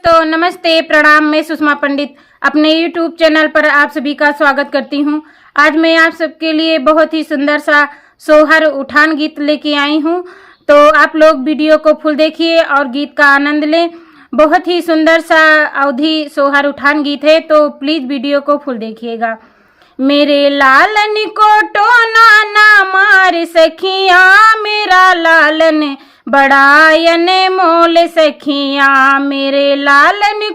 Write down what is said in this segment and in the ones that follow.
दोस्तों नमस्ते प्रणाम। मैं सुषमा पंडित अपने YouTube चैनल पर आप सभी का स्वागत करती हूं। आज मैं आप सबके लिए बहुत ही सुंदर सा सोहर उठान गीत लेके आई हूं, तो आप लोग वीडियो को फुल देखिए और गीत का आनंद लें। बहुत ही सुंदर सा अवधी सोहर उठान गीत है, तो प्लीज़ वीडियो को फुल देखिएगा। मेरे लालन को टोना ना मार सखिया, मेरा लालन बड़ायन मोल सखिया। मेरे लालन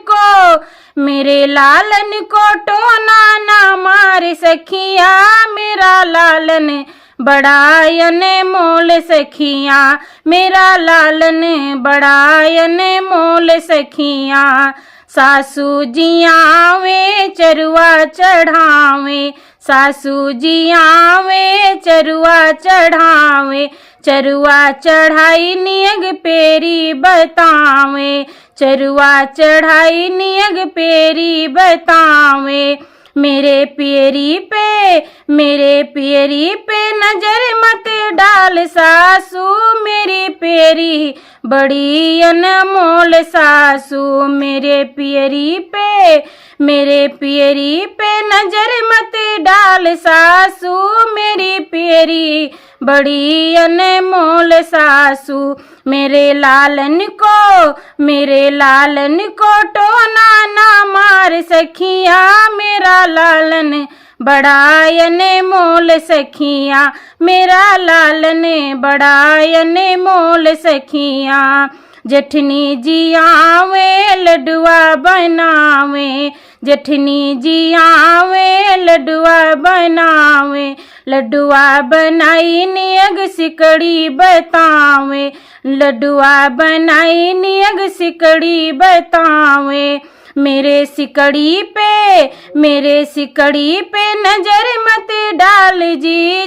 को टोना ना मार सखिया, मेरा लालन बड़ायन मोल सखिया। मेरा लालन बड़ायन मोल सखिया। सासू जी आवे चरुआ चढ़ावे, सासू जी आवे चरुआ चढ़ावे। चरुआ चढ़ाई नियग पेरी बतावे, चरुआ चढ़ाई नियग पेरी बतावे। मेरे पियरी पे नजर मत डाल सासू, मेरी पियरी बड़ी अनमोल सासू। मेरे पियरी पे नजर मत डाल सासू, मेरी पियरी बड़ी अनमोल सासू। मेरे लालन को टोना ना मार सखिया, मेरा लालन बड़ायन मोल सखिया। मेरा लालन बड़ायन मोल सखिया। जेठनी जी आवे लडुआ बनावे, जेठनी जी आवे लडुआ बनावे। लडुआ बनाई नियग सिकड़ी बतावे, लडुआ बनाई नियग सिकड़ी बतावे। मेरे सिकड़ी पे नजर मत डाल जी,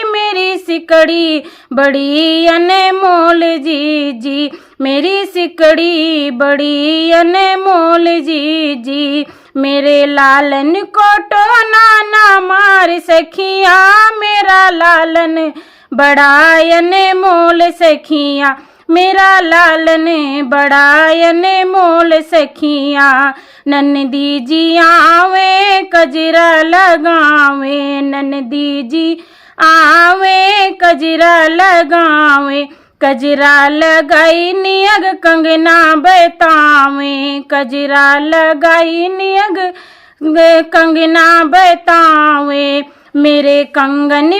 मेरी सिकड़ी बड़ी अनमोल जी। मेरी सिकड़ी बड़ी अनमोल जी। मेरे लालन को टोना ना मार सखिया, मेरा लालन बड़ायन मोल सखिया। मेरा लालन बड़ायन मोल सखिया। ननदी जी आवे कजरा लगावे, ननदी जी आवे कजरा लगावे। कजरा लगाई नियग कंगना बतावे, कजरा लगाई नियग कंगना बतावे। मेरे कंगन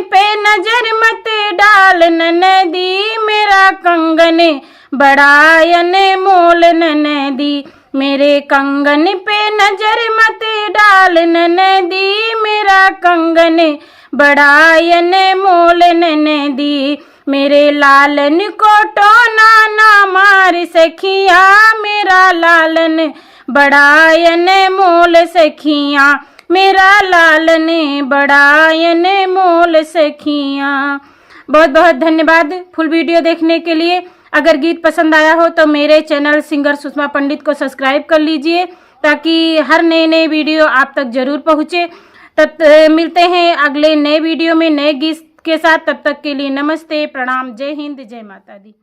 पे नजर मत डाल ननदी, मेरा कंगन बड़ायन मोल ननदी। मेरे कंगन पे नजर मत डाल ननदी, मेरा कंगन बड़ायन मोल ननदी। मेरे लालन को टोना ना मार सखिया, मेरा लालन बड़ायन मोल सखिया। मेरा लालन बड़ायन मोल सखिया। बहुत बहुत धन्यवाद फुल वीडियो देखने के लिए। अगर गीत पसंद आया हो तो मेरे चैनल सिंगर सुषमा पंडित को सब्सक्राइब कर लीजिए, ताकि हर नए वीडियो आप तक जरूर पहुँचे। तब मिलते हैं अगले नए वीडियो में नए गीत के साथ। तब तक के लिए नमस्ते प्रणाम, जय हिंद, जय माता दी।